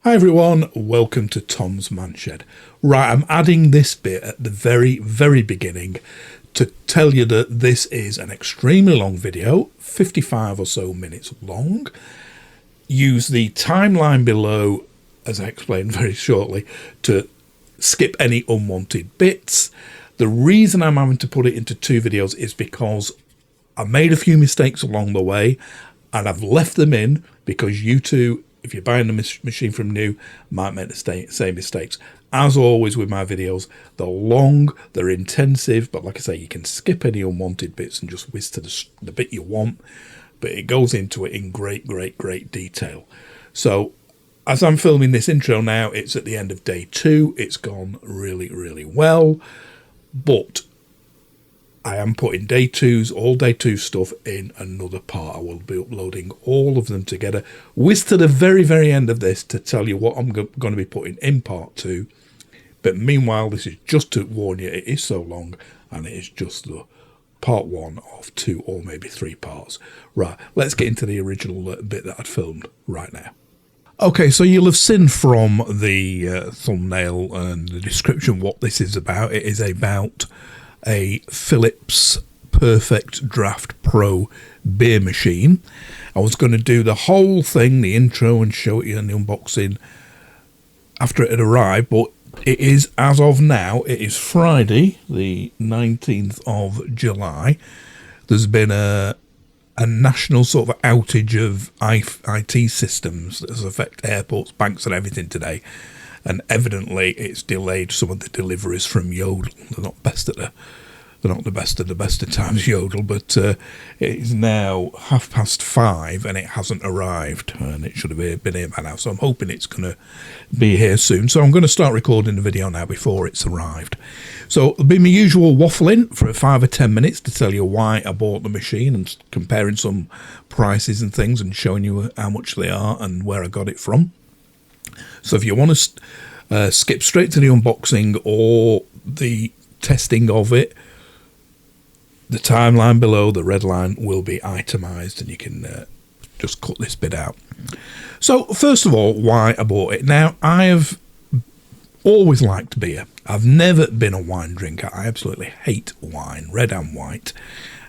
Hi everyone, welcome to Tom's Manshed. Right, I'm adding this bit at the very beginning to tell you that this is an extremely long video, 55 or so minutes long. Use the timeline below, as I explained very shortly, to skip any unwanted bits. The reason I'm having to put it into two videos is because I made a few mistakes along the way and I've left them in because you two, if you're buying the machine from new, might make the same mistakes. As always with my videos, they're long, they're intensive, but like I say, you can skip any unwanted bits and just whiz to the bit you want, but it goes into it in great detail. So as I'm filming this intro now, it's at the end of day 2. It's gone really well, but I am putting all day 2 stuff in another part. I will be uploading all of them together. Whiz to the very end of this to tell you what I'm going to be putting in part 2. But meanwhile, this is just to warn you, it is so long, and it is just the part 1 of 2 or maybe 3 parts. Right, let's get into the original bit that I'd filmed right now. Okay, so you'll have seen from the thumbnail and the description what this is about. It is about a Philips PerfectDraft Pro beer machine. I was going to do the whole thing, the intro, and show it you in the unboxing after it had arrived, but it is, as of now, it is Friday, the 19th of July. There's been a national sort of outage of IT systems that has affected airports, banks and everything today. And evidently it's delayed some of the deliveries from Yodel. They're not the best of times, Yodel, but it is now 5:30 and it hasn't arrived, and it should have been here by now. So I'm hoping it's going to be here soon. So I'm going to start recording the video now before it's arrived. So it'll be my usual waffling for 5 or 10 minutes to tell you why I bought the machine and comparing some prices and things and showing you how much they are and where I got it from. So if you want to skip straight to the unboxing or the testing of it, the timeline below, the red line, will be itemized and you can just cut this bit out. So first of all, why I bought it. Now, I have always liked beer. I've never been a wine drinker. I absolutely hate wine, red and white.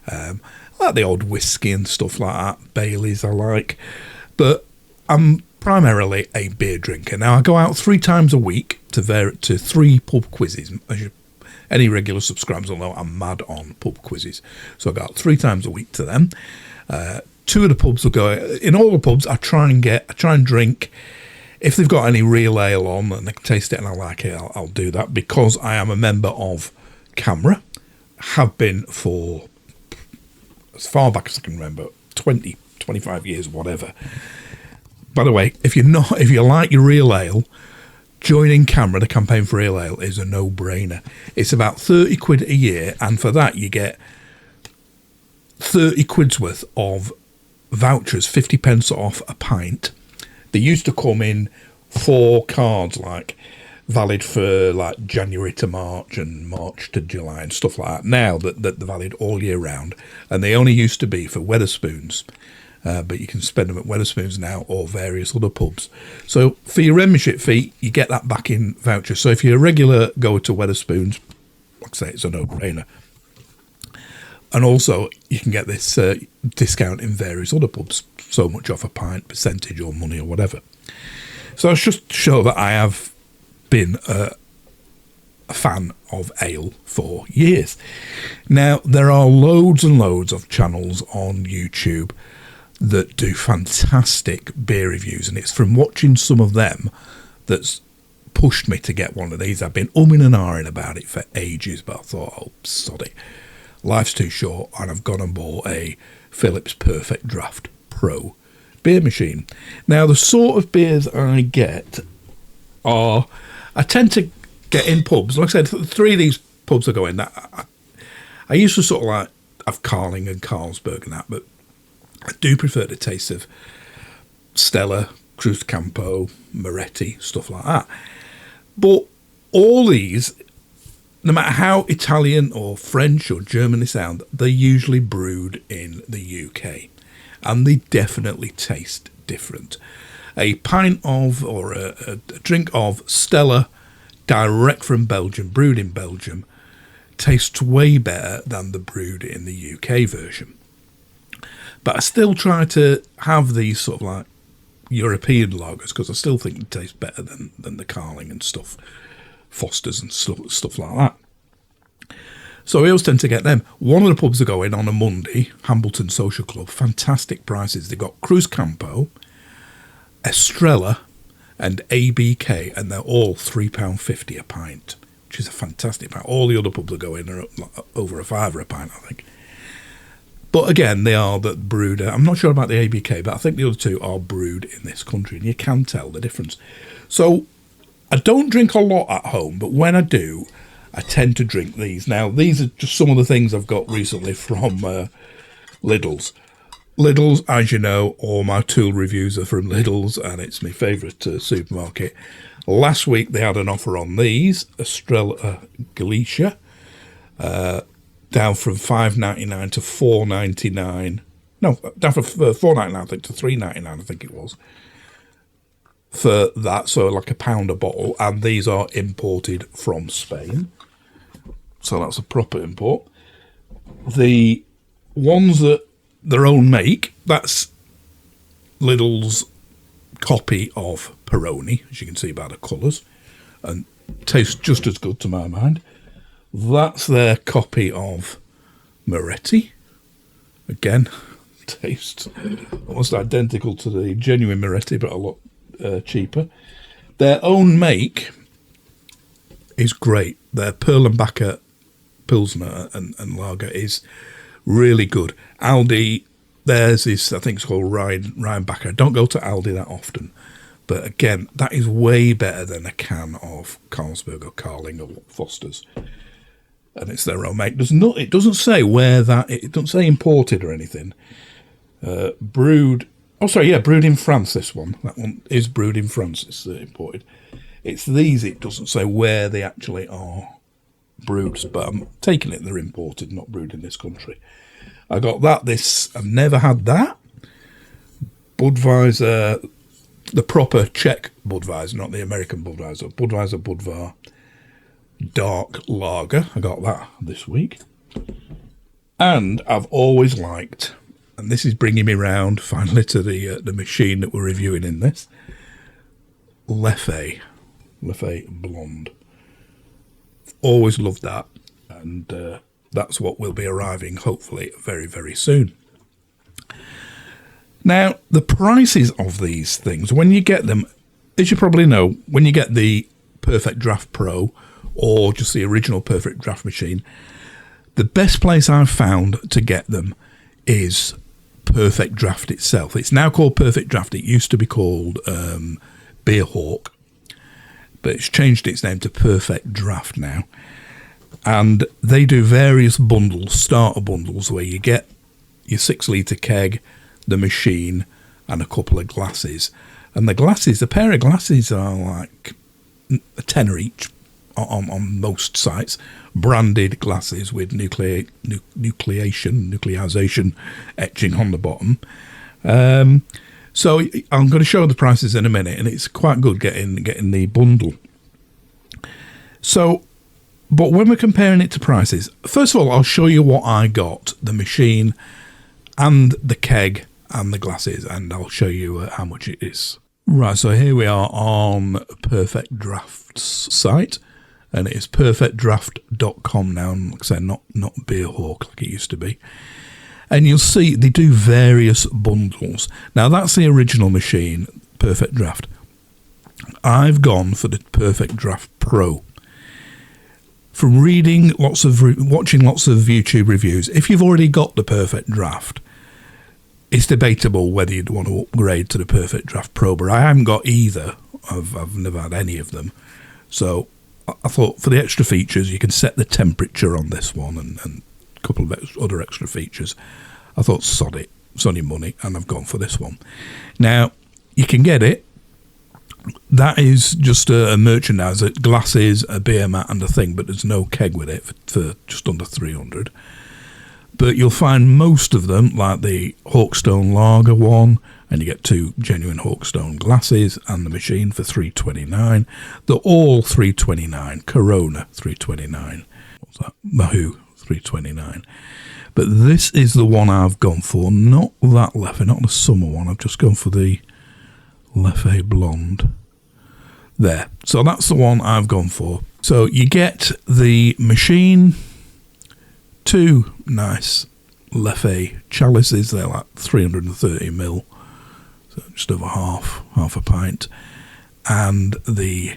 I like the odd whiskey and stuff like that. Baileys I like. But I'm primarily a beer drinker. Now, I go out 3 times a week to 3 pub quizzes. As any regular subscribers will know, I'm mad on pub quizzes. So I go out 3 times a week to them. 2 of the pubs will go. In all the pubs, I try and drink. If they've got any real ale on and I can taste it and I like it, I'll do that, because I am a member of CAMRA. Have been for as far back as I can remember, 20, 25 years, whatever. By the way, if you like your real ale, joining CAMRA, the campaign for real ale, is a no-brainer. It's about 30 quid a year, and for that you get 30 quid's worth of vouchers, 50 pence off a pint. They used to come in 4 cards, like valid for like January to March and March to July and stuff like that. Now that they're valid all year round, and they only used to be for Wetherspoons. But you can spend them at Wetherspoons now or various other pubs. So for your membership fee, you get that back in voucher. So if you're a regular goer to Wetherspoons, like I say, it's a no-brainer. And also, you can get this discount in various other pubs. So much off a pint, percentage or money or whatever. So it's just to show that I have been a fan of ale for years. Now, there are loads and loads of channels on YouTube that do fantastic beer reviews, and it's from watching some of them that's pushed me to get one of these. I've been umming and ahhing about it for ages, but I thought, oh, sod it, life's too short, and I've gone and bought a Philips PerfectDraft Pro beer machine. Now, the sort of beers I get are, I tend to get in pubs. Like I said, 3 of these pubs I go in, that I used to sort of like have Carling and Carlsberg and that, but I do prefer the taste of Stella, Cruz Campo, Moretti, stuff like that. But all these, no matter how Italian or French or German they sound, they're usually brewed in the UK. And they definitely taste different. a pint of, or a drink of Stella, direct from Belgium, brewed in Belgium, tastes way better than the brewed in the UK version. But I still try to have these sort of like European lagers because I still think it tastes better than the Carling and stuff, Foster's and stuff like that. So I always tend to get them. One of the pubs are going on a Monday, Hambleton Social Club, fantastic prices. They've got Cruz Campo, Estrella and ABK, and they're all £3.50 a pint, which is a fantastic pint. All the other pubs are going are over a £5 a pint, I think. But again, they are the brewed. I'm not sure about the ABK, but I think the other two are brewed in this country, and you can tell the difference. So I don't drink a lot at home, but when I do, I tend to drink these. Now, these are just some of the things I've got recently from Lidl's. Lidl's, as you know, all my tool reviews are from Lidl's, and it's my favourite supermarket. Last week, they had an offer on these, Estrella Galicia, down from $5.99 to $4.99. No, down from $4.99, I think, to $3.99, I think it was. For that, so like £1 a bottle, and these are imported from Spain. So that's a proper import. The ones that their own make, that's Lidl's copy of Peroni, as you can see by the colours, and tastes just as good to my mind. That's their copy of Moretti. Again, tastes almost identical to the genuine Moretti, but a lot cheaper. Their own make is great. Their Perlenbacher Pilsner and Lager is really good. Aldi, theirs is, I think it's called Rheinbacher. Don't go to Aldi that often. But again, that is way better than a can of Carlsberg or Carling or Foster's. And it's their own make. It doesn't say where that, it doesn't say imported or anything. Brewed in France, this one. That one is brewed in France, it's imported. It's these, it doesn't say where they actually are brewed, but I'm taking it they're imported, not brewed in this country. I got that, I've never had that. Budweiser, the proper Czech Budweiser, not the American Budweiser. Budvar Dark Lager. I got that this week. And I've always liked, and this is bringing me round finally to the machine that we're reviewing in this, Leffe Blonde. Always loved that, and that's what will be arriving hopefully very, very soon. Now, the prices of these things, when you get them, as you probably know, when you get the PerfectDraft Pro or just the original PerfectDraft machine, the best place I've found to get them is PerfectDraft itself. It's now called PerfectDraft. It used to be called Beerhawk, but it's changed its name to PerfectDraft now. And they do various bundles, starter bundles, where you get your 6-litre keg, the machine, and a couple of glasses. And the glasses, a pair of glasses are like a tenner each on most sites. Branded glasses with nucleation etching on the bottom. So I'm going to show the prices in a minute, and it's quite good getting the bundle. So, but when we're comparing it to prices, first of all, I'll show you what I got, the machine and the keg and the glasses, and I'll show you how much it is. Right, so here we are on PerfectDraft's site, and it is perfectdraft.com now, and like I said, not Beerhawk like it used to be. And you'll see they do various bundles. Now, that's the original machine, PerfectDraft. I've gone for the PerfectDraft Pro. From watching lots of YouTube reviews, if you've already got the PerfectDraft, it's debatable whether you'd want to upgrade to the PerfectDraft Pro, but I haven't got either. I've never had any of them. So I thought for the extra features, you can set the temperature on this one and a couple of other extra features. I thought, sod it, it's only money, and I've gone for this one. Now, you can get it. That is just a merchandiser, glasses, a beer mat and a thing, but there's no keg with it for just under 300. But you'll find most of them, like the Hawkstone Lager one, and you get 2 genuine Hawkstone glasses and the machine for $3.29. They're all $3.29. Corona $3.29. What's that? Mahou $3.29. But this is the one I've gone for, not that Leffe, not the summer one. I've just gone for the Leffe Blonde. There. So that's the one I've gone for. So you get the machine, 2 nice Leffe chalices. They're like 330ml, so just over half a pint, and the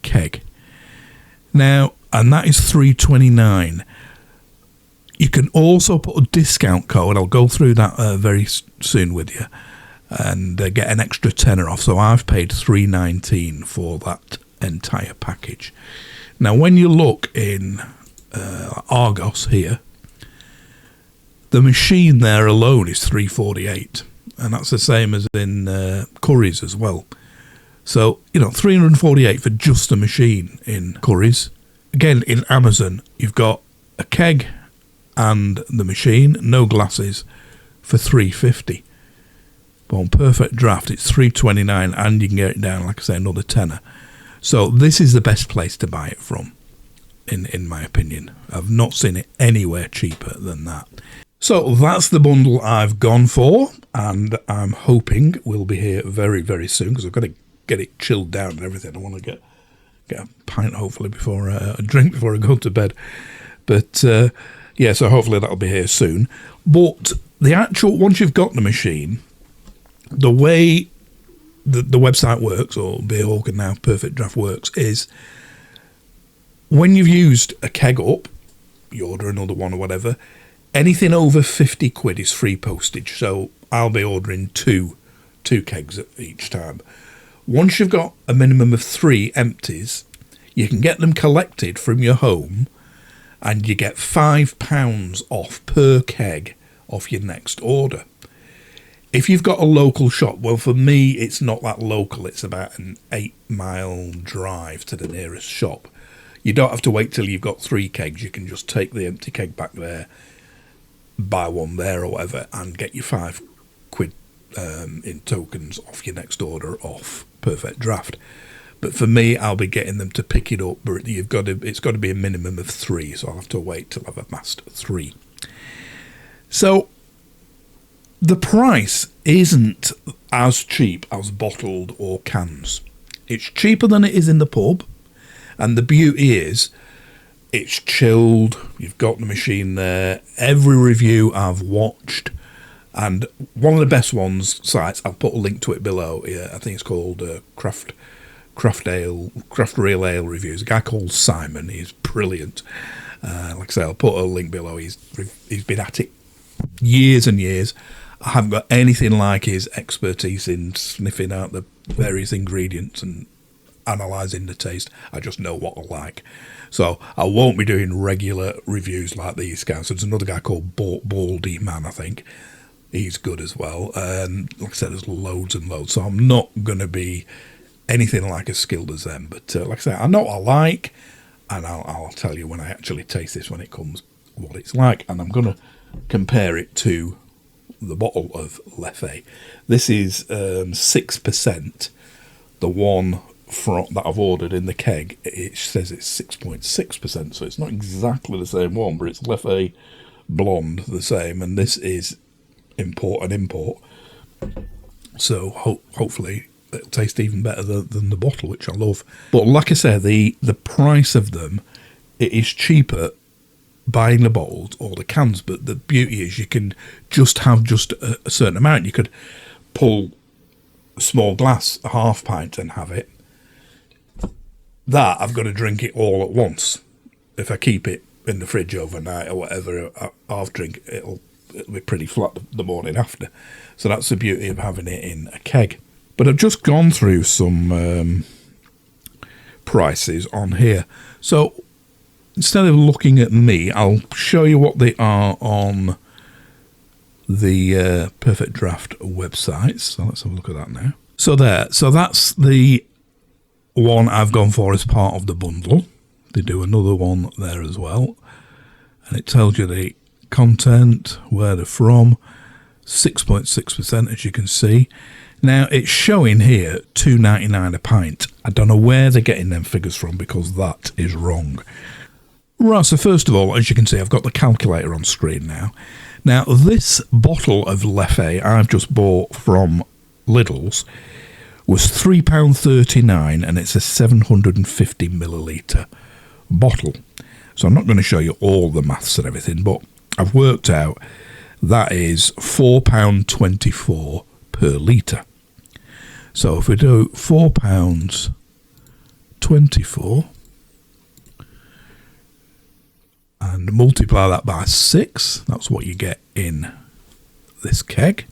keg. Now, and that is $3.29. You can also put a discount code. I'll go through that very soon with you, and get an extra tenner off. So I've paid $3.19 for that entire package. Now, when you look in Argos here, the machine there alone is $3.48, and that's the same as in Currys as well. So, you know, $348 for just a machine in Currys. Again, in Amazon, you've got a keg and the machine, no glasses, for $3.50. But on Perfect Draft, it's $3.29, and you can get it down, like I say, another tenner. So this is the best place to buy it from, in my opinion. I've not seen it anywhere cheaper than that. So that's the bundle I've gone for, and I'm hoping will be here very, very soon, because I've got to get it chilled down and everything. I want to get a pint, hopefully, before a drink before I go to bed. But yeah, so hopefully that'll be here soon. But the actual, once you've got the machine, the way the website works, or Beerhawk and now Perfect Draft works, is when you've used a keg up, you order another one or whatever, anything over 50 quid is free postage. So I'll be ordering two kegs each time. Once you've got a minimum of 3 empties, you can get them collected from your home, and you get £5 off per keg off your next order. If you've got a local shop, well, for me, it's not that local. It's about an 8-mile drive to the nearest shop. You don't have to wait till you've got 3 kegs. You can just take the empty keg back there, buy one there or whatever, and get your 5 quid in tokens off your next order off Perfect Draft. But for me, I'll be getting them to pick it up, but it's got to be a minimum of 3, so I'll have to wait till I've amassed 3. So the price isn't as cheap as bottled or cans. It's cheaper than it is in the pub, and the beauty is it's chilled. You've got the machine there. Every review I've watched, and one of the best sites, I'll put a link to it below. Yeah, I think it's called Craft Real Ale Reviews. A guy called Simon. He's brilliant. Like I say, I'll put a link below. He's been at it years and years. I haven't got anything like his expertise in sniffing out the various ingredients and analysing the taste. I just know what I like. So I won't be doing regular reviews like these guys. There's another guy called Baldy Man, I think. He's good as well. Like I said, there's loads and loads. So I'm not going to be anything like as skilled as them. But like I say, I know what I like, and I'll tell you when I actually taste this when it comes what it's like. And I'm going to compare it to the bottle of Leffe. This is 6%. The one that I've ordered in the keg, it says it's 6.6%, so it's not exactly the same one, but it's Leffe Blonde the same, and this is import. So hopefully it'll taste even better than the bottle, which I love. But like I said, the price of them, it is cheaper buying the bottles or the cans, but the beauty is you can just have a certain amount. You could pull a small glass, a half pint, and have it. That I've got to drink it all at once. If I keep it in the fridge overnight or whatever, half drink, it'll be pretty flat the morning after. So that's the beauty of having it in a keg. But I've just gone through some prices on here. So instead of looking at me, I'll show you what they are on the Perfect Draft websites. So let's have a look at that now. So that's the one I've gone for as part of the bundle. They do another one there as well, and it tells you the content, where they're from, 6.6% as you can see. Now it's showing here $2.99 a pint. I don't know where they're getting them figures from because that is wrong. Right, so first of all, as you can see, I've got the calculator on screen now. Now this bottle of Leffe I've just bought from Lidl's was £3.39 and it's a 750 millilitre bottle. So I'm not going to show you all the maths and everything, but I've worked out that is £4.24 per litre. So if we do £4.24 and multiply that by 6, that's what you get in this keg.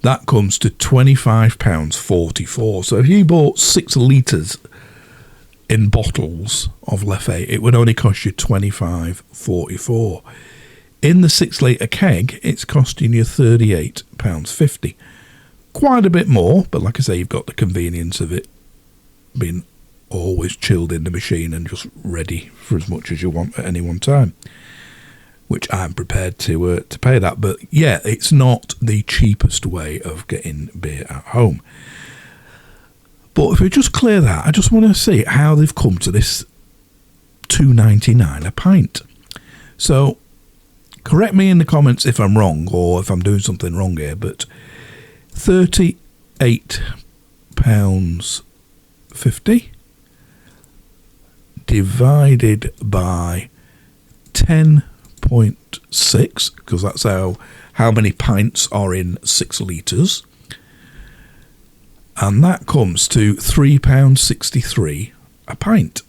That comes to £25.44. So if you bought 6 litres in bottles of Leffe, it would only cost you £25.44. In the 6 litre keg, it's costing you £38.50. Quite a bit more, but like I say, you've got the convenience of it being always chilled in the machine and just ready for as much as you want at any one time, which I'm prepared to pay that. But yeah, it's not the cheapest way of getting beer at home. But if we just clear that, I just want to see how they've come to this $2.99 a pint. So correct me in the comments if I'm wrong or if I'm doing something wrong here, but £38.50 divided by 10.6, because that's how many pints are in 6 litres, and that comes to £3.63 a pint.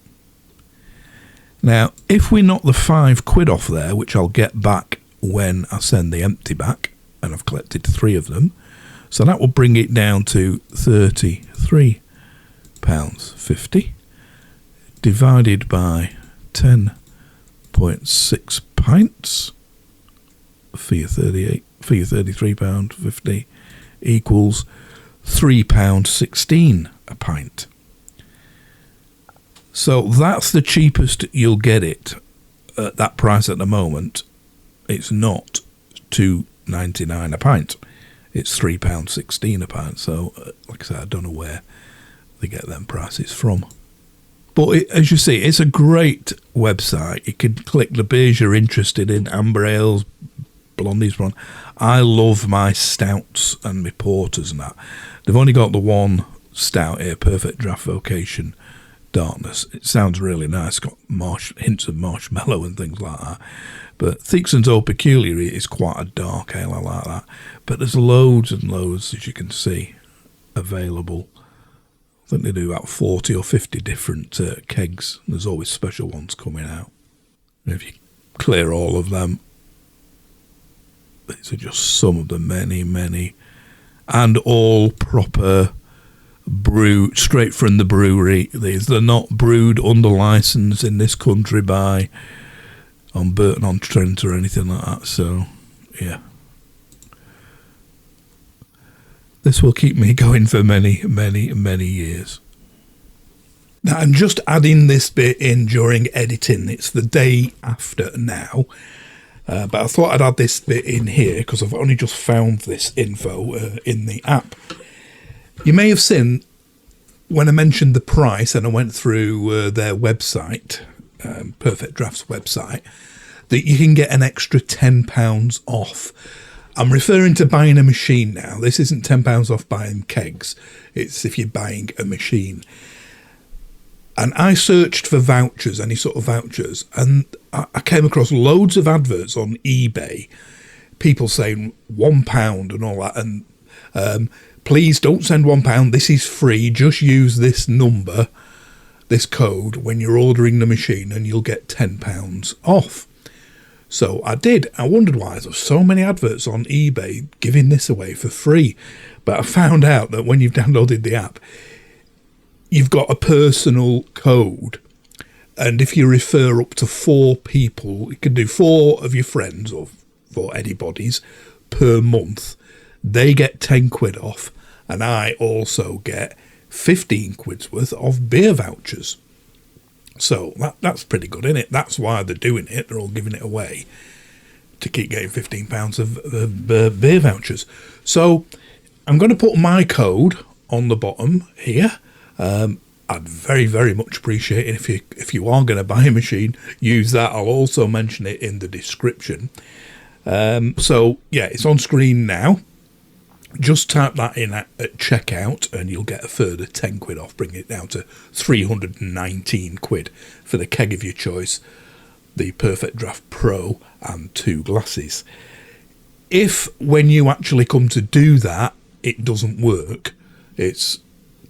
Now if we knock the £5 off there, which I'll get back when I send the empty back, and I've collected 3 of them, so that will bring it down to £33.50 divided by 10.6 pints for your £33.50 equals £3.16 a pint. So that's the cheapest you'll get it at that price at the moment. It's not £2.99 a pint. It's £3.16 a pint. So, like I said, I don't know where they get them prices from. But as you see, it's a great website. You can click the beers you're interested in, amber ales, blondies, blonde. I love my stouts and my porters and that. They've only got the one stout here, PerfectDraft Vocation Darkness. It sounds really nice. It's got hints of marshmallow and things like that. But Theakson's Old Peculiar is quite a dark ale, I like that. But there's loads and loads, as you can see, available. I think they do about 40 or 50 different kegs. There's always special ones coming out. And if you clear all of them, these are just some of the many, and all proper brew, straight from the brewery. They're not brewed under license in this country by Burton-on-Trent or anything like that. So, yeah. This will keep me going for many years. Now, I'm just adding this bit in during editing. It's the day after now. But I thought I'd add this bit in here because I've only just found this info in the app. You may have seen when I mentioned the price and I went through their website, PerfectDraft's website, that you can get an extra £10 off. I'm referring to buying a machine now. This isn't £10 off buying kegs. It's if you're buying a machine. And I searched for vouchers, any sort of vouchers, and I came across loads of adverts on eBay, people saying £1 and all that, and please don't send £1, this is free, just use this number, this code, when you're ordering the machine and you'll get £10 off. So I did. I wondered why there were so many adverts on eBay giving this away for free. But I found out that when you've downloaded the app, you've got a personal code. And if you refer up to 4 people, you can do 4 of your friends or 4 anybody's per month. They get £10 off. And I also get 15 quid's worth of beer vouchers. So that's pretty good, isn't it? That's why they're doing it. They're all giving it away to keep getting £15 of beer vouchers. So I'm going to put my code on the bottom here. I'd very, very much appreciate it if you are going to buy a machine, use that. I'll also mention it in the description. So yeah, it's on screen now. Just type that in at checkout and you'll get a further 10 quid off, bringing it down to 319 quid for the keg of your choice, the PerfectDraft Pro and 2 glasses. If when you actually come to do that, it doesn't work, it's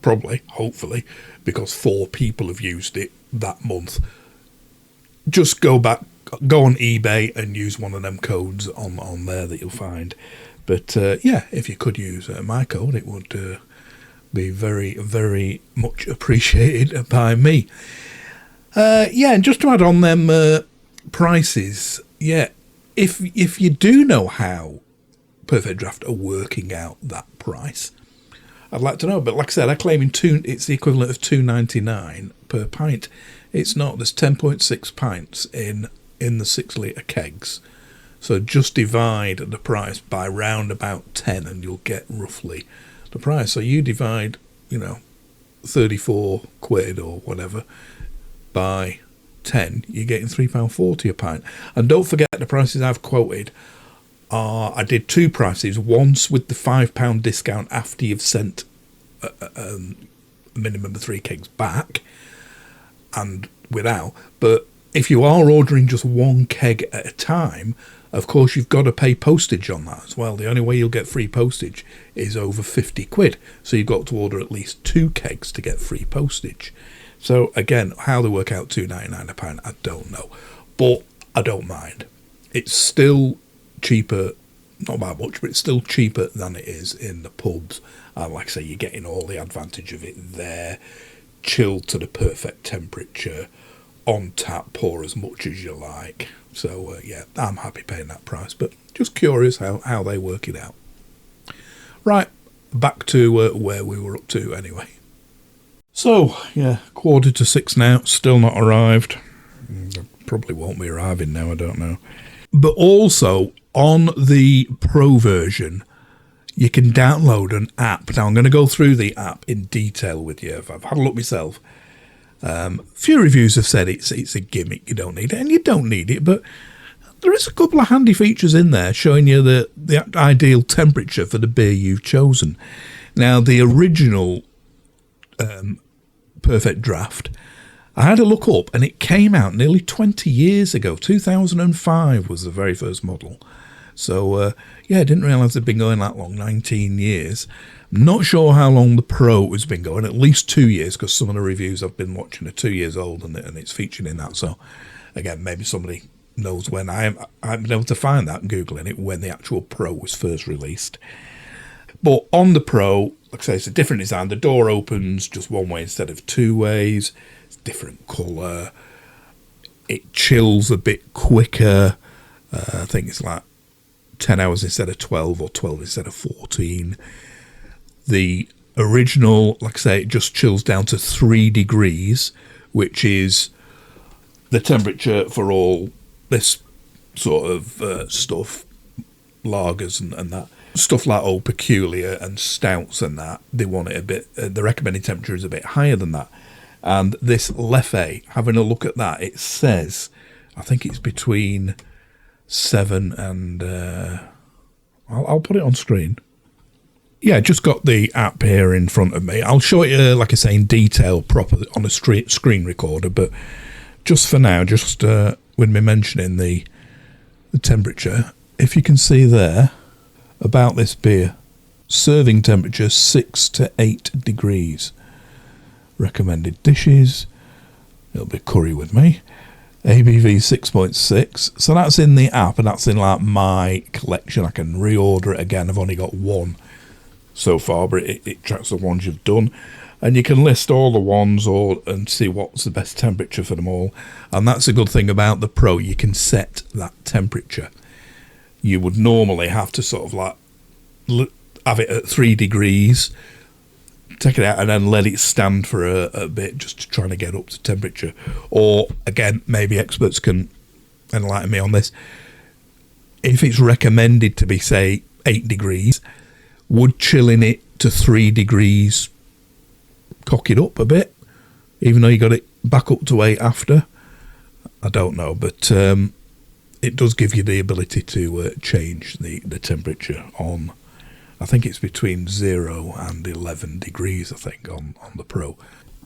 probably, hopefully, because 4 people have used it that month. Just go on eBay and use one of them codes on there that you'll find. But yeah, if you could use my code, it would be very, very much appreciated by me. Yeah, and just to add on them prices, yeah, if you do know how PerfectDraft are working out that price, I'd like to know. But like I said, I claim it's the equivalent of $2.99 per pint. It's not. There's 10.6 pints in the 6 litre kegs. So just divide the price by round about 10 and you'll get roughly the price. So you divide, 34 quid or whatever by 10, you're getting £3.40 a pint. And don't forget the prices I've quoted I did 2 prices, once with the £5 discount after you've sent a minimum of 3 kegs back and without. But if you are ordering just 1 keg at a time, of course you've got to pay postage on that as well. The only way you'll get free postage is over 50 quid. So you've got to order at least 2 kegs to get free postage. So again, how they work out $2.99 a pint, I don't know. But I don't mind. It's still cheaper, not by much, but it's still cheaper than it is in the pubs. And like I say, you're getting all the advantage of it there. Chilled to the perfect temperature. On tap, pour as much as you like. So yeah, I'm happy paying that price, but just curious how they work it out. Right, back to where we were up to anyway. So yeah, 5:45 now, still not arrived. Probably won't be arriving now, I don't know. But also on the Pro version, you can download an app. Now I'm going to go through the app in detail with you. I've had a look myself. Few reviews have said it's a gimmick, you don't need it, and you don't need it, but there is a couple of handy features in there showing you the ideal temperature for the beer you've chosen. Now, the original PerfectDraft, I had a look up, and it came out nearly 20 years ago. 2005 was the very first model. So, yeah, I didn't realise they'd been going that long, 19 years. Not sure how long the Pro has been going, at least 2 years, because some of the reviews I've been watching are 2 years old and it's featured in that. So, again, maybe somebody knows when. I haven't been able to find that, Googling it, when the actual Pro was first released. But on the Pro, like I say, it's a different design. The door opens just one way instead of 2 ways. It's different colour. It chills a bit quicker. I think it's like 10 hours instead of 12 or 12 instead of 14. The original, like I say, it just chills down to 3 degrees, which is the temperature for all this sort of stuff, lagers and that. Stuff like Old Peculiar and stouts and that, they want it a bit, the recommended temperature is a bit higher than that. And this Leffe, having a look at that, it says, I think it's between 7 and, I'll put it on screen. Yeah, just got the app here in front of me. I'll show it, like I say, in detail properly on a screen recorder, but just for now, just with me mentioning the temperature, if you can see there, about this beer, serving temperature 6 to 8 degrees. Recommended dishes, it'll be curry with me. ABV 6.6, so that's in the app, and that's in like my collection. I can reorder it again. I've only got 1 so far, but it tracks the ones you've done, and you can list all the ones and see what's the best temperature for them all. And that's a good thing about the Pro, you can set that temperature. You would normally have to sort of like have it at 3 degrees take it out and then let it stand for a bit just to try to get up to temperature. Or again, maybe experts can enlighten me on this. If it's recommended to be, say, 8 degrees, would chilling it to 3 degrees cock it up a bit, even though you got it back up to 8 after? I don't know, but it does give you the ability to change the temperature on, I think it's between 0 and 11 degrees, I think, on the Pro.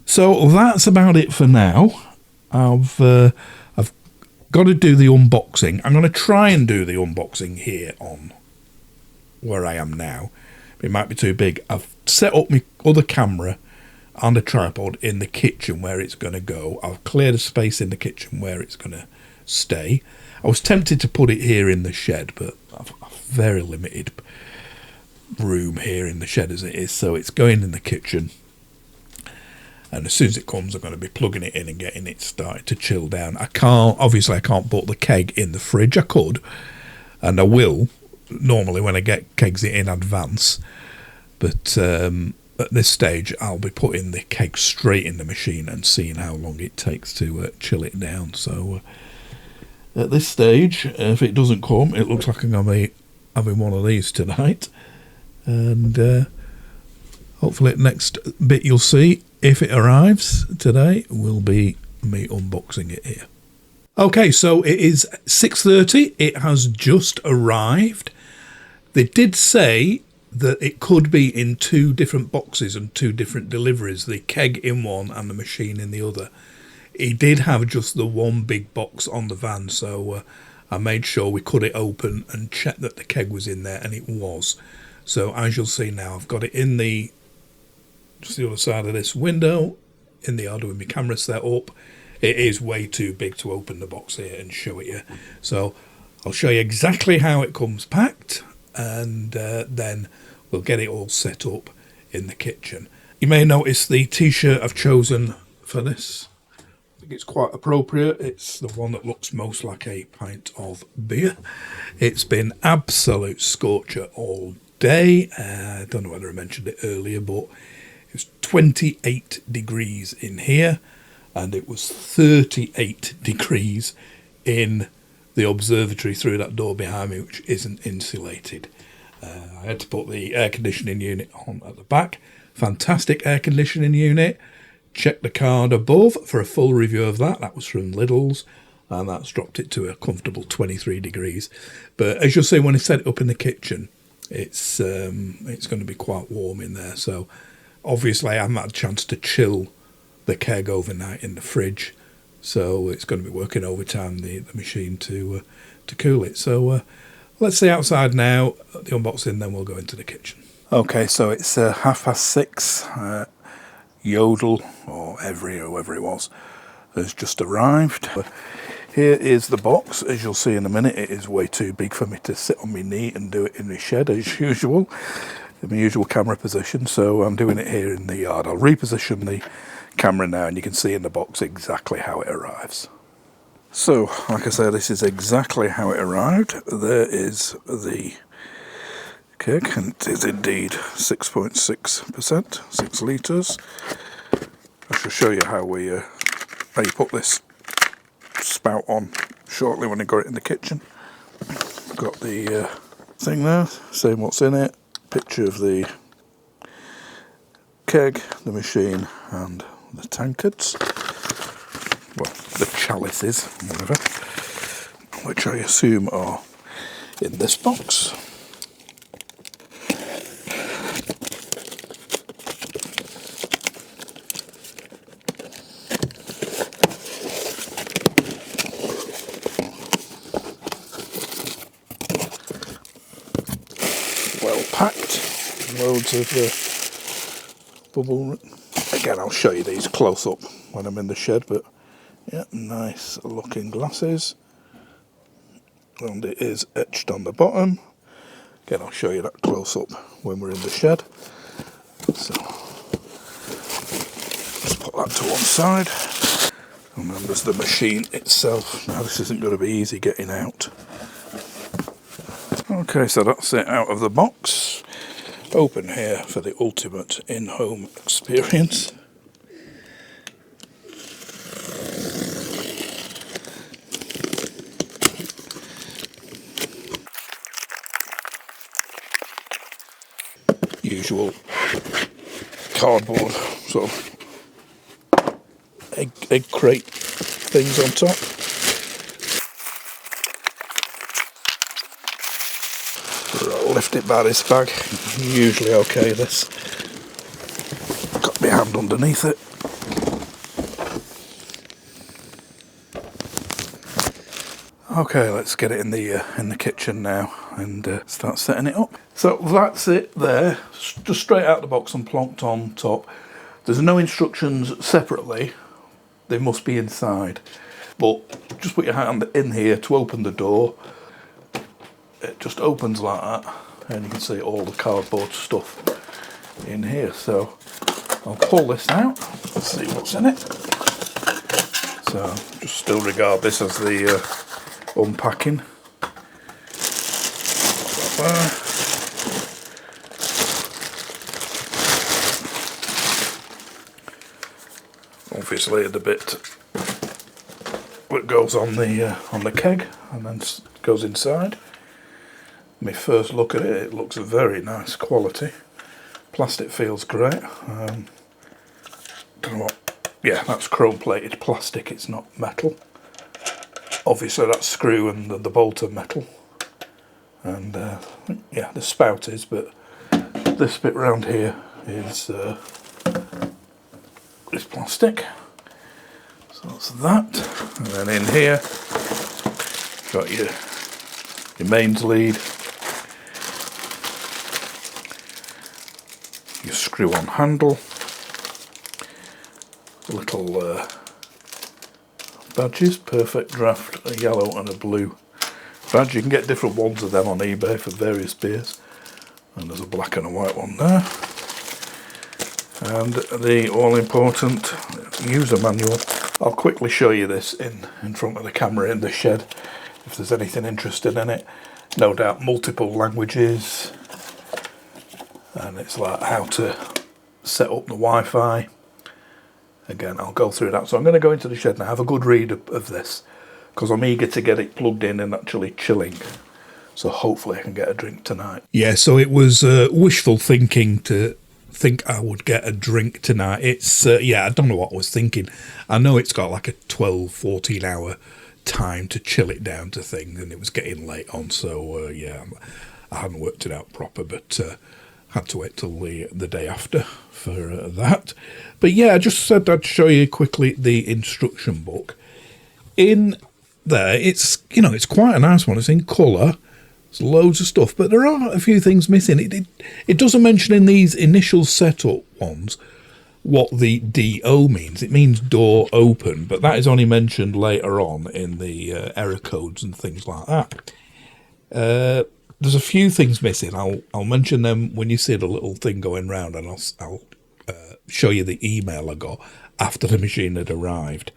So that's about it for now. I've got to do the unboxing. I'm going to try and do the unboxing here on where I am now. It might be too big. I've set up my other camera and a tripod in the kitchen where it's going to go. I've cleared a space in the kitchen where it's going to stay. I was tempted to put it here in the shed, but I've very limited room here in the shed as it is, so it's going in the kitchen. And as soon as it comes, I'm going to be plugging it in and getting it started to chill down. I can't put the keg in the fridge. I could, and I will normally when I get kegs in advance, but at this stage I'll be putting the keg straight in the machine and seeing how long it takes to chill it down. So at this stage, if it doesn't come, it looks like I'm going to be having one of these tonight, and hopefully the next bit you'll see, if it arrives today, will be me unboxing it here. Okay, so it is 6:30. It has just arrived. They did say that it could be in 2 different boxes and 2 different deliveries, the keg in one and the machine in the other. He did have just the one big box on the van, so I made sure we cut it open and checked that the keg was in there, and it was. So as you'll see now, I've got it in just the other side of this window, in the yard with my camera set up. It is way too big to open the box here and show it you. So I'll show you exactly how it comes packed, and then we'll get it all set up in the kitchen. You may notice the t-shirt I've chosen for this. I think it's quite appropriate. It's the one that looks most like a pint of beer. It's been absolute scorcher all day. I don't know whether I mentioned it earlier, but it's 28 degrees in here, and it was 38 degrees in the observatory through that door behind me, which isn't insulated. I had to put the air conditioning unit on at the back. Fantastic air conditioning unit. Check the card above for a full review of that. That was from Lidl's, and that's dropped it to a comfortable 23 degrees. But as you'll see when I set it up in the kitchen, it's going to be quite warm in there. So obviously I haven't had a chance to chill the keg overnight in the fridge, so it's going to be working overtime, the machine, to cool it. So let's see outside now, the unboxing, then we'll go into the kitchen. Okay, so it's 6:30. Yodel, or Every, or whoever it was, has just arrived. Here is the box. As you'll see in a minute, it is way too big for me to sit on my knee and do it in the shed as usual, in my usual camera position, so I'm doing it here in the yard. I'll reposition the camera now, and you can see in the box exactly how it arrives. So, like I said, this is exactly how it arrived. There is the keg, and it is indeed 6.6%, 6 litres. I shall show you how you put this spout on shortly when I got it in the kitchen. Got the thing there, saying what's in it, picture of the keg, the machine, and the tankards, well, the chalices, whatever, which I assume are in this box. Well packed, loads of bubble. Again, I'll show you these close up when I'm in the shed, but yeah, nice looking glasses, and it is etched on the bottom. Again, I'll show you that close up when we're in the shed. So let's put that to one side, and then there's the machine itself. Now this isn't going to be easy getting out. Okay, so that's it out of the box. Open here for the ultimate in-home experience. Usual cardboard sort of egg crate things on top. I'll lift it by this bag. Usually okay, this. Got my hand underneath it. Okay, let's get it in the kitchen now and start setting it up. So that's it there, just straight out of the box and plonked on top. There's no instructions separately, they must be inside. But just put your hand in here to open the door. It just opens like that, and you can see all the cardboard stuff in here. So I'll pull this out, let's see what's in it. So just still regard this as the unpacking. Obviously the bit that goes on the keg and then goes inside. My first look at it, it looks very nice quality. Plastic feels great. Don't know what. Yeah, that's chrome plated plastic, it's not metal. Obviously that screw and the bolt are metal, and yeah, the spout is, but this bit round here is plastic. So that's that, and then in here got your mains lead, your screw-on handle, little badges, PerfectDraft, a yellow and a blue badge. You can get different ones of them on eBay for various beers, and there's a black and a white one there. And the all-important user manual. I'll quickly show you this in front of the camera in the shed if there's anything interested in it. No doubt multiple languages, and it's like how to set up the Wi-Fi. Again, I'll go through that. So I'm going to go into the shed now, have a good read of this, because I'm eager to get it plugged in and actually chilling. So hopefully I can get a drink tonight. Yeah, so it was wishful thinking to think I would get a drink tonight. It's, yeah, I don't know what I was thinking. I know it's got like a 12, 14 hour time to chill it down to things, and it was getting late on. So, yeah, I hadn't worked it out proper, but had to wait till the day after for that. But yeah, I just said I'd show you quickly the instruction book. In there, it's, you know, it's quite a nice one. It's in colour. There's loads of stuff, but there are a few things missing. It doesn't mention in these initial setup ones what the DO means. It means door open, but that is only mentioned later on in the error codes and things like that. There's a few things missing. I'll mention them when you see the little thing going round, and I'll show you the email I got after the machine had arrived.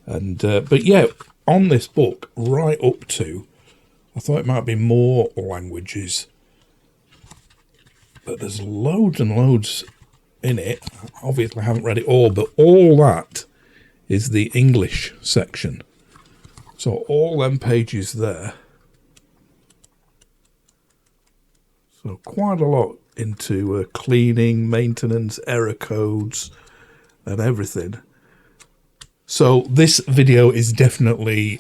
And but yeah, on this book, right up to, I thought it might be more languages, but there's loads and loads in it. Obviously I haven't read it all, but all that is the English section. So all them pages there. So quite a lot into cleaning, maintenance, error codes and everything. So this video is definitely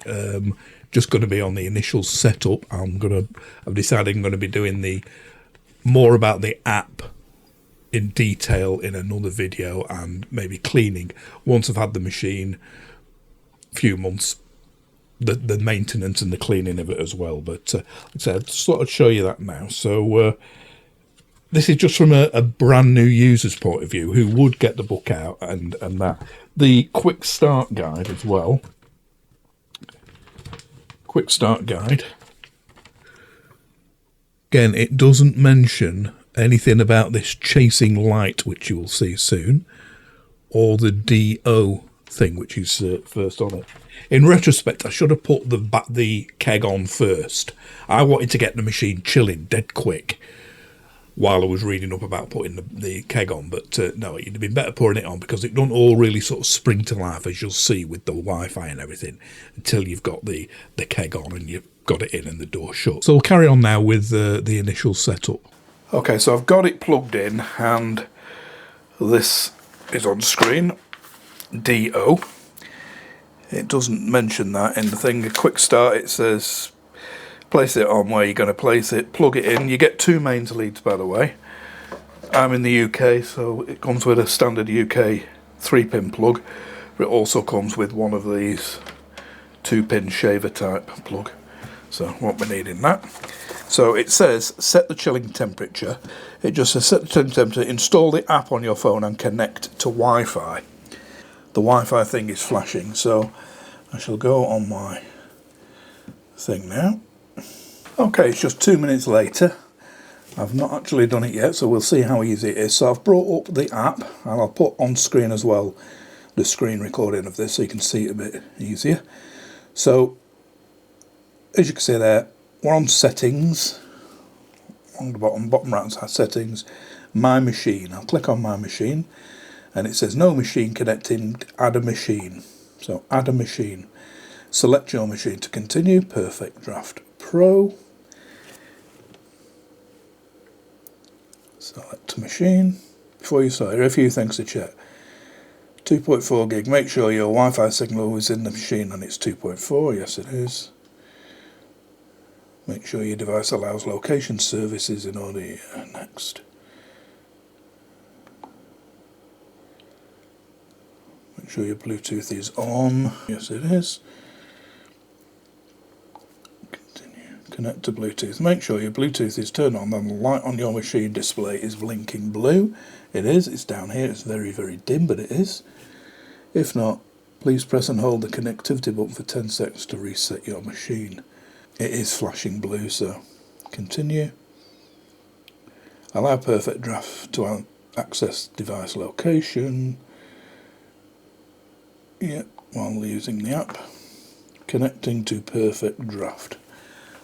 just going to be on the initial setup. I've decided I'm going to be doing more about the app in detail in another video, and maybe cleaning once I've had the machine a few months, the maintenance and the cleaning of it as well. But like I said, I'd sort of show you that now. So this is just from a brand new user's point of view who would get the book out, and that. The quick start guide as well. Quick start guide. Again, it doesn't mention anything about this chasing light, which you will see soon, or the DO thing, which is first on it. In retrospect, I should have put the keg on first. I wanted to get the machine chilling dead quick, while I was reading up about putting the keg on, but no, it'd have been better pouring it on, because it don't all really sort of spring to life, as you'll see with the Wi-Fi and everything, until you've got the keg on and you've got it in and the door shut. So we'll carry on now with the initial setup. Okay, so I've got it plugged in, and this is on screen, DO. It doesn't mention that in the thing. A quick start, it says place it on where you're going to place it, plug it in. You get 2 mains leads, by the way. I'm in the UK, so it comes with a standard UK 3-pin plug, but it also comes with one of these 2-pin shaver type plug, so won't be needing that. So it says set the chilling temperature. It just says set the chilling temperature, install the app on your phone and connect to Wi-Fi. The Wi-Fi thing is flashing, so I shall go on my thing now. Okay, it's just 2 minutes later. I've not actually done it yet, so we'll see how easy it is. So I've brought up the app, and I'll put on screen as well the screen recording of this so you can see it a bit easier. So, as you can see there, we're on settings, on the bottom right side, settings, my machine. I'll click on my machine, and it says no machine connecting, add a machine. So add a machine. Select your machine to continue, PerfectDraft Pro. Select machine. Before you start, there are a few things to check. 2.4 gig, make sure your Wi-Fi signal is in the machine and it's 2.4, yes it is. Make sure your device allows location services in order, yeah, next. Make sure your Bluetooth is on, yes it is. Connect to Bluetooth. Make sure your Bluetooth is turned on and the light on your machine display is blinking blue. It is, it's down here, it's very, very dim, but it is. If not, please press and hold the connectivity button for 10 seconds to reset your machine. It is flashing blue, so continue. Allow PerfectDraft to access device location. Yeah, while using the app. Connecting to PerfectDraft.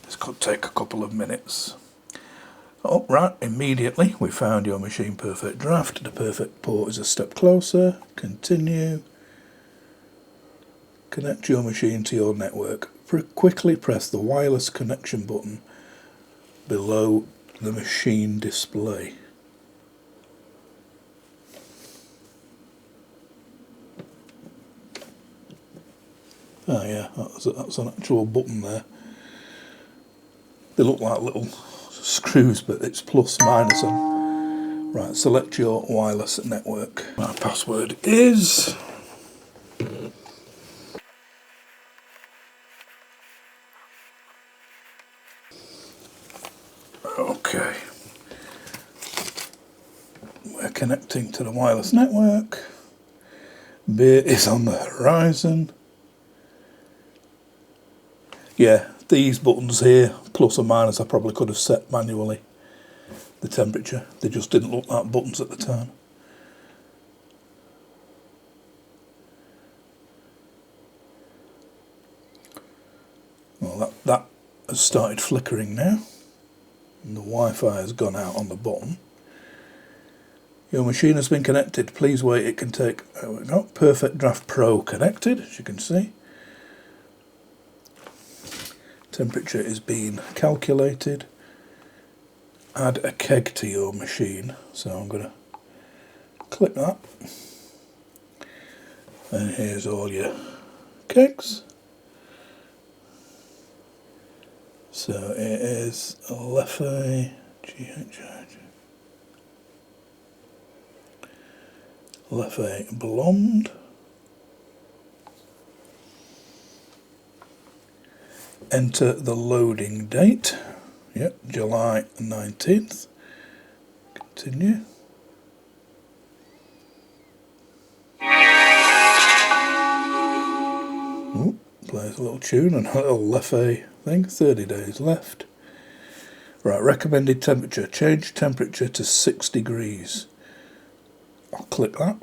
This could take a couple of minutes. Oh, right, immediately we found your machine PerfectDraft. The perfect port is a step closer. Continue. Connect your machine to your network. Quickly press the wireless connection button below the machine display. Oh yeah, that's an actual button there. They look like little screws, but it's plus minus on. Right, select your wireless network. My password is... Okay. We're connecting to the wireless network. Beer is on the horizon. Yeah, these buttons here, plus or minus, I probably could have set manually the temperature. They just didn't look like buttons at the time. Well, that has started flickering now. And the Wi-Fi has gone out on the bottom. Your machine has been connected. Please wait, it can take... There we go. PerfectDraft Pro connected, as you can see. Temperature is being calculated. Add a keg to your machine. So I'm going to click that. And here's all your kegs. So it is Leffe GHH. Leffe Blonde. Enter the loading date. Yep, July 19th. Continue. Ooh, plays a little tune and a little Leffe thing. 30 days left. Right, recommended temperature. Change temperature to 6 degrees. I'll click that.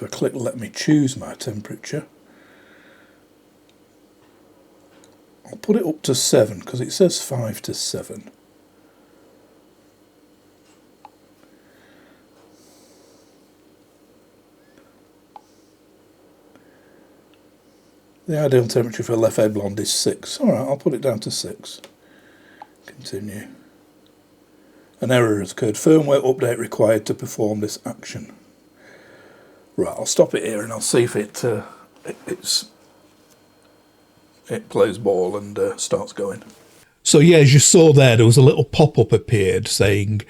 if I click let me choose my temperature, I'll put it up to 7 because it says 5 to 7. The ideal temperature for a left head blonde is 6. Alright, I'll put it down to 6. Continue. An error has occurred. Firmware update required to perform this action. Right, I'll stop it here and I'll see if it plays ball and starts going. So yeah, as you saw there was a little pop-up appeared saying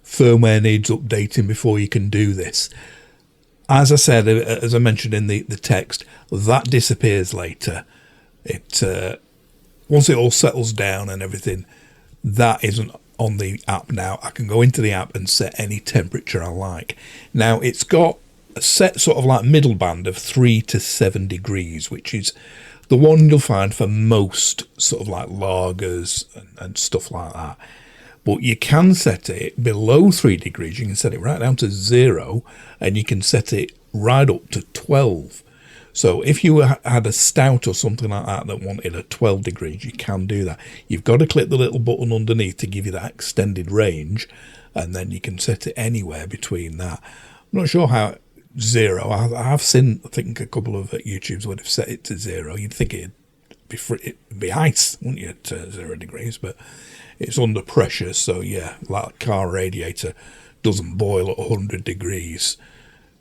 firmware needs updating before you can do this. As I said, as I mentioned in the text, that disappears later. Once it all settles down and everything, that isn't on the app now. I can go into the app and set any temperature I like. Now it's got a set sort of like middle band of 3 to 7 degrees, which is the one you'll find for most sort of like lagers and stuff like that. But you can set it below 3 degrees. You can set it right down to 0, and you can set it right up to 12. So if you had a stout or something like that wanted a 12 degrees, you can do that. You've got to click the little button underneath to give you that extended range, and then you can set it anywhere between that. I'm not sure how 0. I have seen, I think, a couple of YouTubes would have set it to 0. You'd think it'd be ice, wouldn't you, at 0 degrees, but it's under pressure, so yeah, like a car radiator doesn't boil at 100 degrees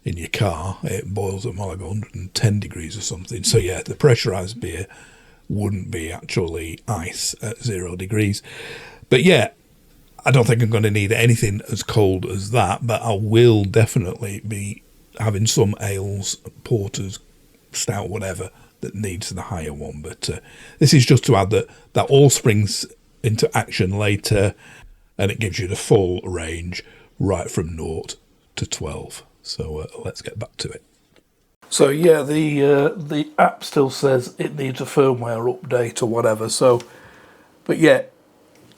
in your car, it boils at more like 110 degrees or something. So yeah, the pressurized beer wouldn't be actually ice at 0 degrees. But yeah, I don't think I'm going to need anything as cold as that, but I will definitely be having some ales, porters, stout, whatever, that needs the higher one. But this is just to add that all springs into action later, and it gives you the full range right from 0 to 12. So let's get back to it. So yeah, the app still says it needs a firmware update or whatever. So, but yeah,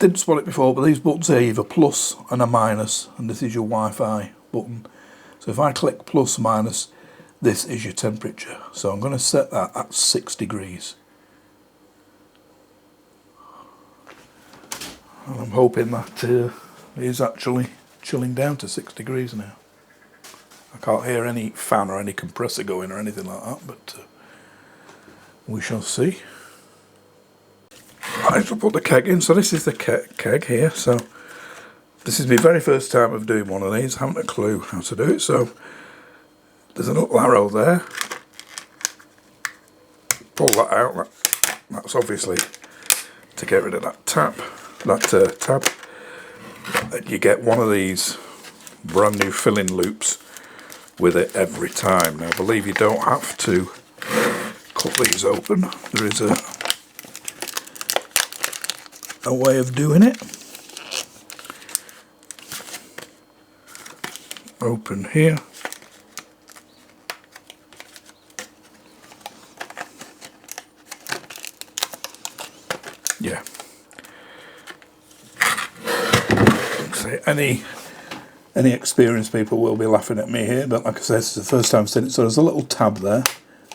didn't spot it before, but these buttons here, you have a plus and a minus, and this is your Wi-Fi button. So if I click plus minus, this is your temperature. So I'm going to set that at 6 degrees. And I'm hoping that is actually chilling down to 6 degrees now. I can't hear any fan or any compressor going or anything like that, but we shall see. I shall put the keg in. So this is the keg here. So this is my very first time of doing one of these. I haven't a clue how to do it. So there's a little arrow there. Pull that out. That's obviously to get rid of that tab. And you get one of these brand new filling loops with it every time. Now I believe you don't have to cut these open. There is a way of doing it. Open here. Yeah. Any experienced people will be laughing at me here, but like I said, this is the first time I've seen it. So there's a little tab there.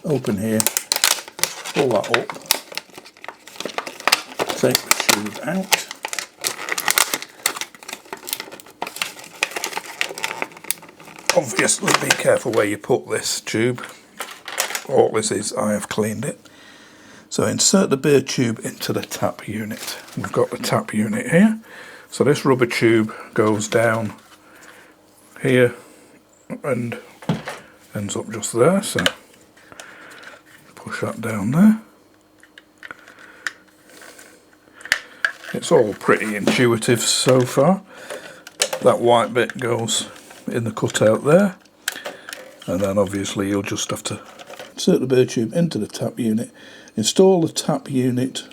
Open here. Pull that up. Take the tube out. Obviously be careful where you put this tube. All this is, I have cleaned it. So insert the beer tube into the tap unit. We've got the tap unit here. So this rubber tube goes down here and ends up just there. So push that down there. It's all pretty intuitive so far. That white bit goes in the cutout there, and then obviously you'll just have to insert the beer tube into the tap unit. Install the tap unit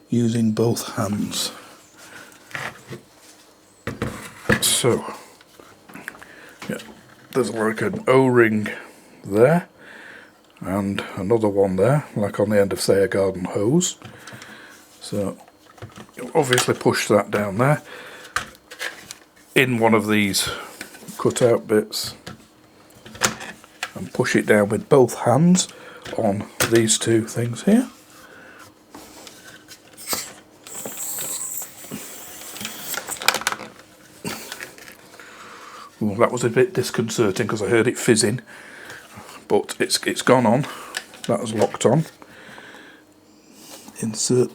using both hands. So, yeah, there's like an O-ring there and another one there, like on the end of, say, a garden hose. So you'll obviously push that down there in one of these cut out bits, and push it down with both hands on these two things here. Well, that was a bit disconcerting because I heard it fizzing, but it's gone on. That was locked on. Insert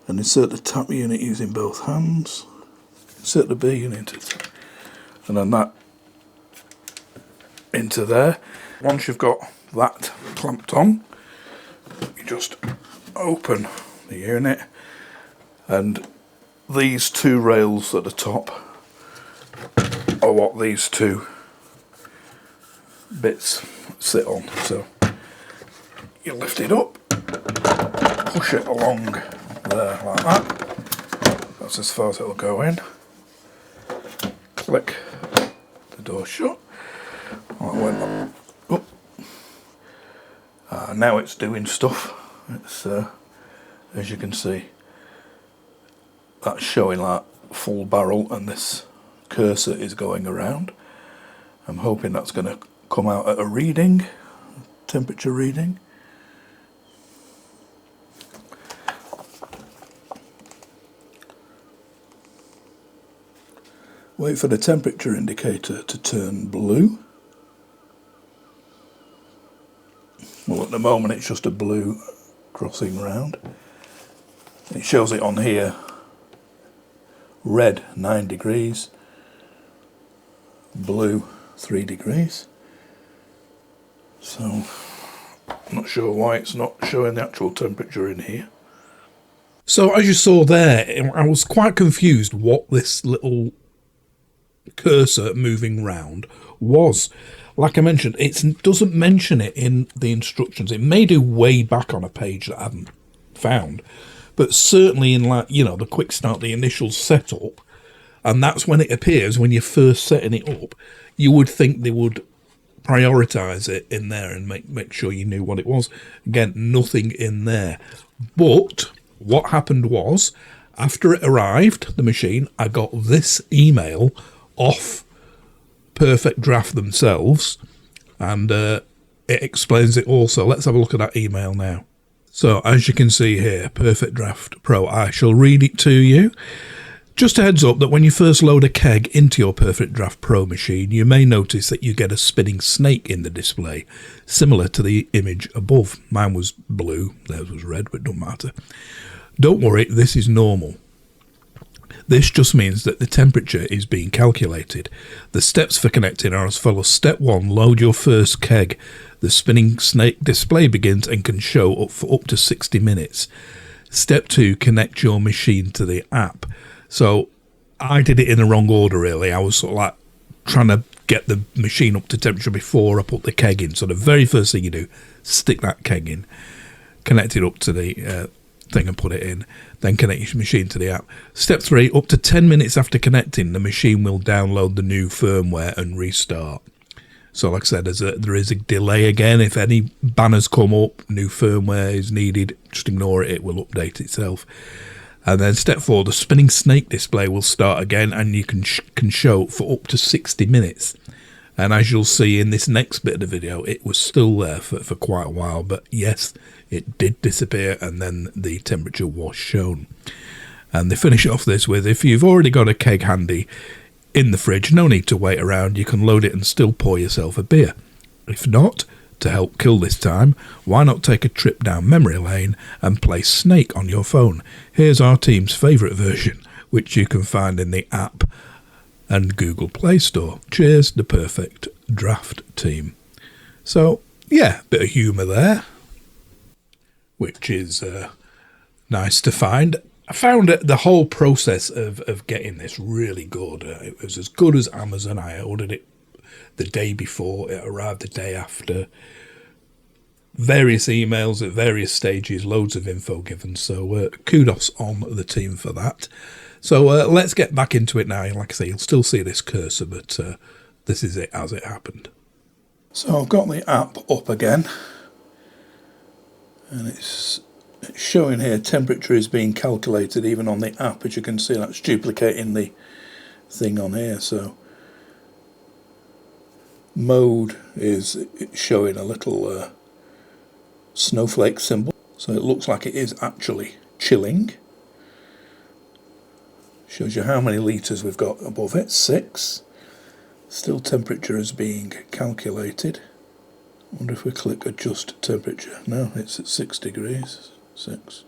the tap unit using both hands. Insert the B unit, and then that into there. Once you've got that clamped on, you just open the unit, and these two rails at the top are what these two bits sit on. So you lift it up, push it along there like that. That's as far as it'll go in. Click the door shut. Oh, it went up. Now it's doing stuff. It's as you can see, that's showing like full barrel, and this cursor is going around. I'm hoping that's going to come out at a reading, temperature reading. Wait for the temperature indicator to turn blue. Well, at the moment it's just a blue crossing round. It shows it on here, red 9 degrees, blue 3 degrees. So I'm not sure why it's not showing the actual temperature in here. So as you saw there, I was quite confused what this little cursor moving round was. Like I mentioned, it doesn't mention it in the instructions. It may do way back on a page that I haven't found, but certainly in, like, you know, the quick start, the initial setup, and that's when it appears when you're first setting it up. You would think they would prioritize it in there and make sure you knew what it was. Again, nothing in there. But what happened was, after it arrived, the machine, I got this email off PerfectDraft themselves, and it explains it also. Let's have a look at that email now. So as you can see here, PerfectDraft Pro, I shall read it to you. Just a heads up that when you first load a keg into your PerfectDraft Pro machine, you may notice that you get a spinning snake in the display, similar to the image above. Mine was blue, theirs was red, but it don't matter. Don't worry, this is normal. This just means that the temperature is being calculated. The steps for connecting are as follows. Step 1, load your first keg. The spinning snake display begins and can show up for up to 60 minutes. Step 2, connect your machine to the app. So I did it in the wrong order, really. I was sort of like trying to get the machine up to temperature before I put the keg in. So the very first thing you do, stick that keg in, connect it up to the thing and put it in, then connect your machine to the app. Step 3, up to 10 minutes after connecting, the machine will download the new firmware and restart. So like I said, there is a delay again. If any banners come up, new firmware is needed, just ignore it, it will update itself. And then step 4, the spinning snake display will start again, and you can show for up to 60 minutes. And as you'll see in this next bit of the video, it was still there for quite a while, but yes, it did disappear, and then the temperature was shown. And they finish off this with, if you've already got a keg handy in the fridge, no need to wait around, you can load it and still pour yourself a beer. If not, to help kill this time, why not take a trip down memory lane and play Snake on your phone? Here's our team's favourite version, which you can find in the app and Google Play Store. Cheers, the PerfectDraft team. So, yeah, bit of humour there, which is nice to find. I found the whole process of getting this really good. It was as good as Amazon. I ordered it the day before, it arrived the day after. Various emails at various stages, loads of info given. So kudos on the team for that. So let's get back into it now. Like I say, you'll still see this cursor, but this is it as it happened. So I've got the app up again, and it's showing here temperature is being calculated even on the app. As you can see, that's duplicating the thing on here. So Mode is it's showing a little snowflake symbol, so it looks like it is actually chilling. Shows you how many litres we've got above it, 6. Still temperature is being calculated. I wonder if we click adjust temperature. No, it's at 6 degrees. 6.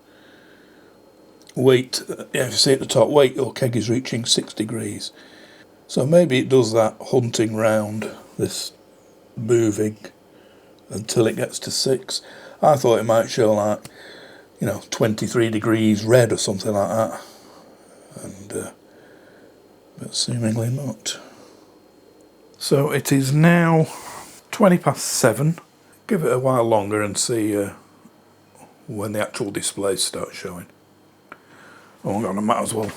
Weight, yeah, if you see at the top, weight your keg is reaching 6 degrees. So maybe it does that hunting round, this moving, until it gets to 6. I thought it might show like, 23 degrees red or something like that. But seemingly not. So it is now 20 past 7. Give it a while longer and see when the actual displays start showing. Oh, I might as well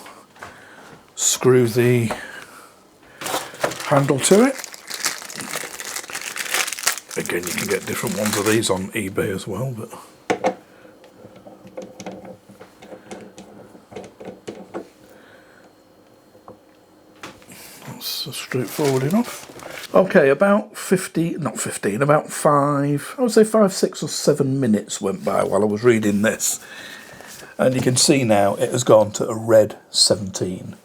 screw the handle to it. Again, you can get different ones of these on eBay as well, but that's straightforward enough. Okay, about 5, I would say 5, 6 or 7 minutes went by while I was reading this. And you can see now it has gone to a red 17.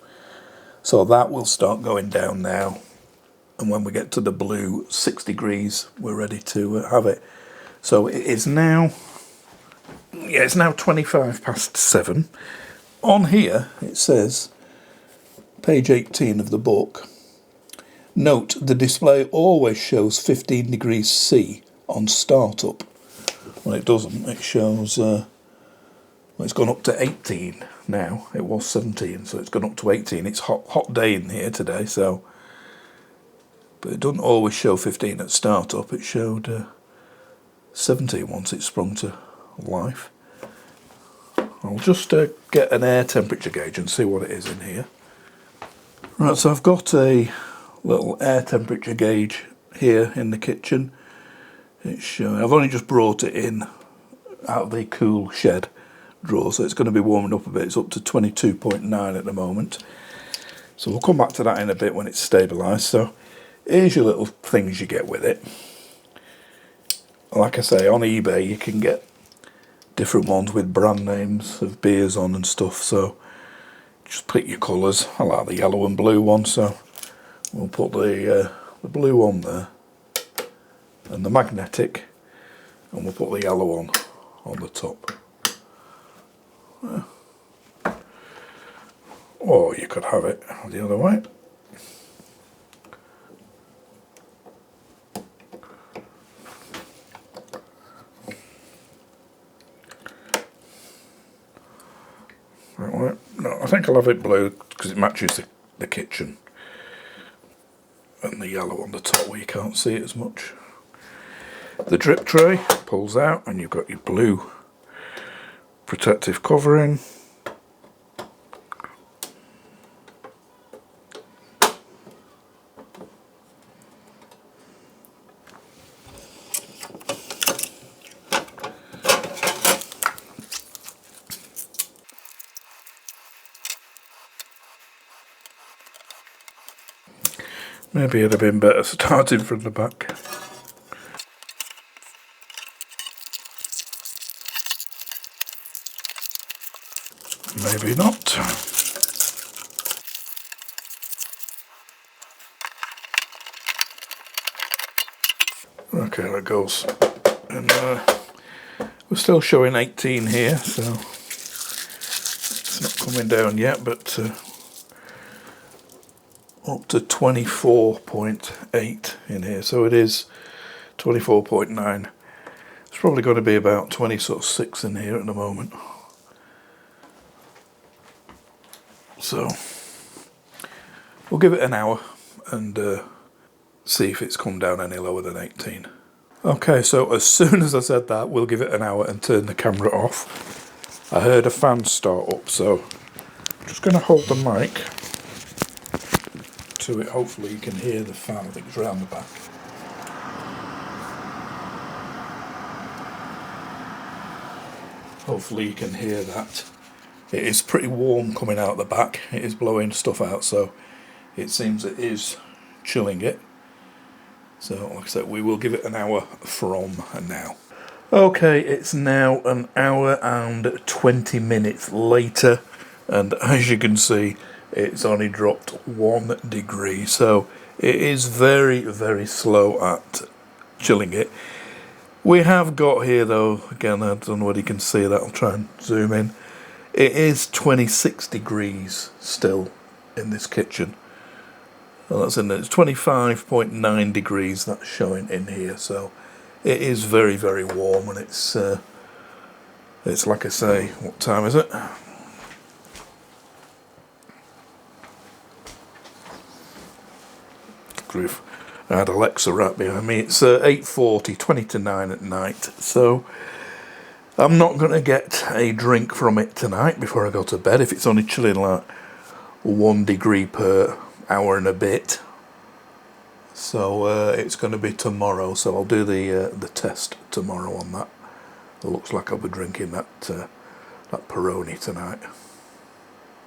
So that will start going down now. And when we get to the blue 6 degrees, we're ready to have it. So it is now, it's now 25 past 7. On here it says, page 18 of the book, note the display always shows 15 degrees C on startup. Well, it doesn't, it shows, well, it's gone up to 18 now. It was 17, so it's gone up to 18. It's hot day in here today, so, but it doesn't always show 15 at startup. It showed 17 once it sprung to life. I'll just get an air temperature gauge and see what it is in here. Right, so I've got a little air temperature gauge here in the kitchen. It's showing, I've only just brought it in out of the cool shed drawer, so it's going to be warming up a bit. It's up to 22.9 at the moment. So we'll come back to that in a bit when it's stabilised. So here's your little things you get with it. Like I say, on eBay you can get different ones with brand names of beers on and stuff, so just pick your colours. I like the yellow and blue one, so we'll put the blue on there and the magnetic, and we'll put the yellow on the top. Or you could have it the other way. Right, no, I think I'll have it blue because it matches the kitchen, and the yellow on the top where you can't see it as much. The drip tray pulls out and you've got your blue protective covering. Maybe it'd have been better starting from the back. Maybe not. Okay, that goes. And we're still showing 18 here, so it's not coming down yet, but up to 24.8 in here, so it is 24.9. It's probably going to be about 26 in here at the moment. So we'll give it an hour and see if it's come down any lower than 18. Okay, so as soon as I said that, we'll give it an hour and turn the camera off. I heard a fan start up, so I'm just going to hold the mic to it. Hopefully you can hear the fan. I think it's round the back. Hopefully you can hear that. It is pretty warm coming out the back. It is blowing stuff out, so it seems it is chilling it. So like I said, we will give it an hour from now. Okay, it's now an hour and 20 minutes later, and as you can see, it's only dropped 1 degree, so it is very, very slow at chilling it. We have got here though, again, I don't know whether you can see that, I'll try and zoom in. It is 26 degrees still in this kitchen. Well, that's in there. It's 25.9 degrees that's showing in here, so it is very, very warm, and it's like I say, what time is it? Grief. I had Alexa right behind me. It's 8:40, 20 to 9 at night, so I'm not going to get a drink from it tonight before I go to bed, if it's only chilling like 1 degree per hour and a bit. So it's going to be tomorrow, so I'll do the test tomorrow on that. It looks like I'll be drinking that Peroni tonight.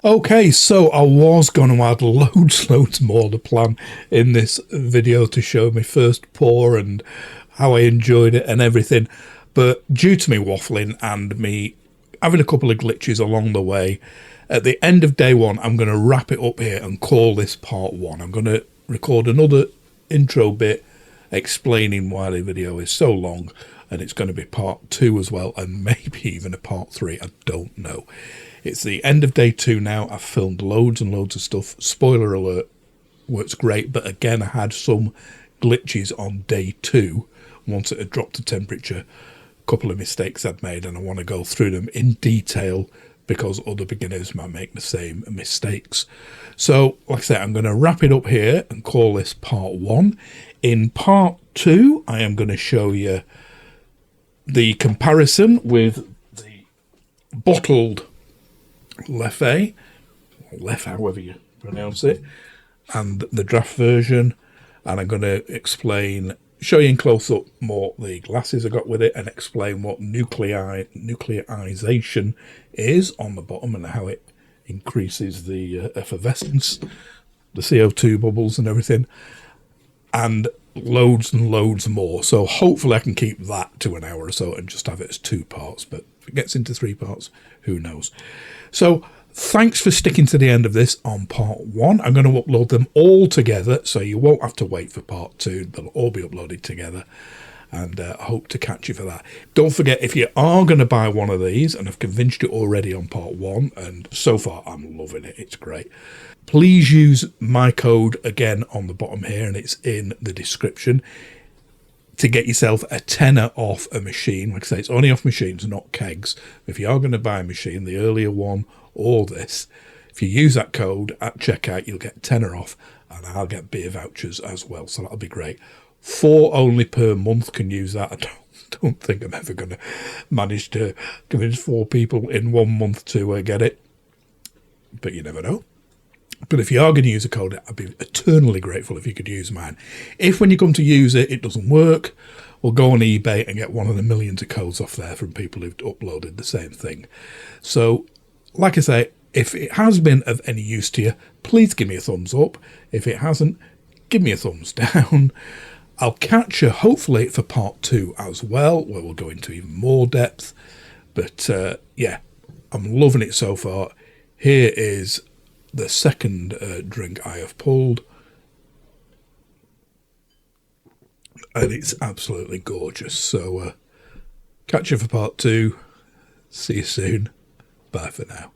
Okay, so I was going to add loads more to plan in this video to show me first pour and how I enjoyed it and everything, but due to me waffling and me having a couple of glitches along the way, at the end of day one I'm going to wrap it up here and call this part 1. I'm going to record another intro bit explaining why the video is so long, and it's going to be part 2 as well, and maybe even a part 3, I don't know. It's the end of day 2 now. I've filmed loads and loads of stuff. Spoiler alert, works great, but again I had some glitches on day 2 once it had dropped the temperature. A couple of mistakes I'd made, and I want to go through them in detail because other beginners might make the same mistakes. So, like I said, I'm going to wrap it up here and call this part 1. In part 2, I am going to show you the comparison with the bottled Leffe, or Leffe, however you pronounce it, and the draft version. And I'm going to explain, show you in close up more the glasses I got with it, and explain what nuclearization is on the bottom and how it increases the effervescence, the CO2 bubbles and everything, and loads and loads more. So hopefully I can keep that to an hour or so and just have it as 2 parts, but if it gets into 3 parts, who knows. So thanks for sticking to the end of this on part 1. I'm going to upload them all together, so you won't have to wait for part 2. They'll all be uploaded together, and I hope to catch you for that. Don't forget, if you are going to buy one of these, and I've convinced you already on part 1, and so far I'm loving it, it's great, please use my code again on the bottom here, and it's in the description, to get yourself a tenner off a machine. Like I say, it's only off machines, not kegs. If you are going to buy a machine, the earlier one or this, if you use that code at checkout, you'll get tenner off, and I'll get beer vouchers as well, so that'll be great. 4 only per month can use that. I don't think I'm ever going to manage to convince 4 people in 1 month to get it, but you never know. But if you are going to use a code, I'd be eternally grateful if you could use mine. If when you come to use it, it doesn't work, well, go on eBay and get one of the millions of codes off there from people who've uploaded the same thing. So, like I say, if it has been of any use to you, please give me a thumbs up. If it hasn't, give me a thumbs down. I'll catch you hopefully for part 2 as well, where we'll go into even more depth. But yeah, I'm loving it so far. Here is the second drink I have pulled, and it's absolutely gorgeous. So catch you for part 2. See you soon. Bye for now.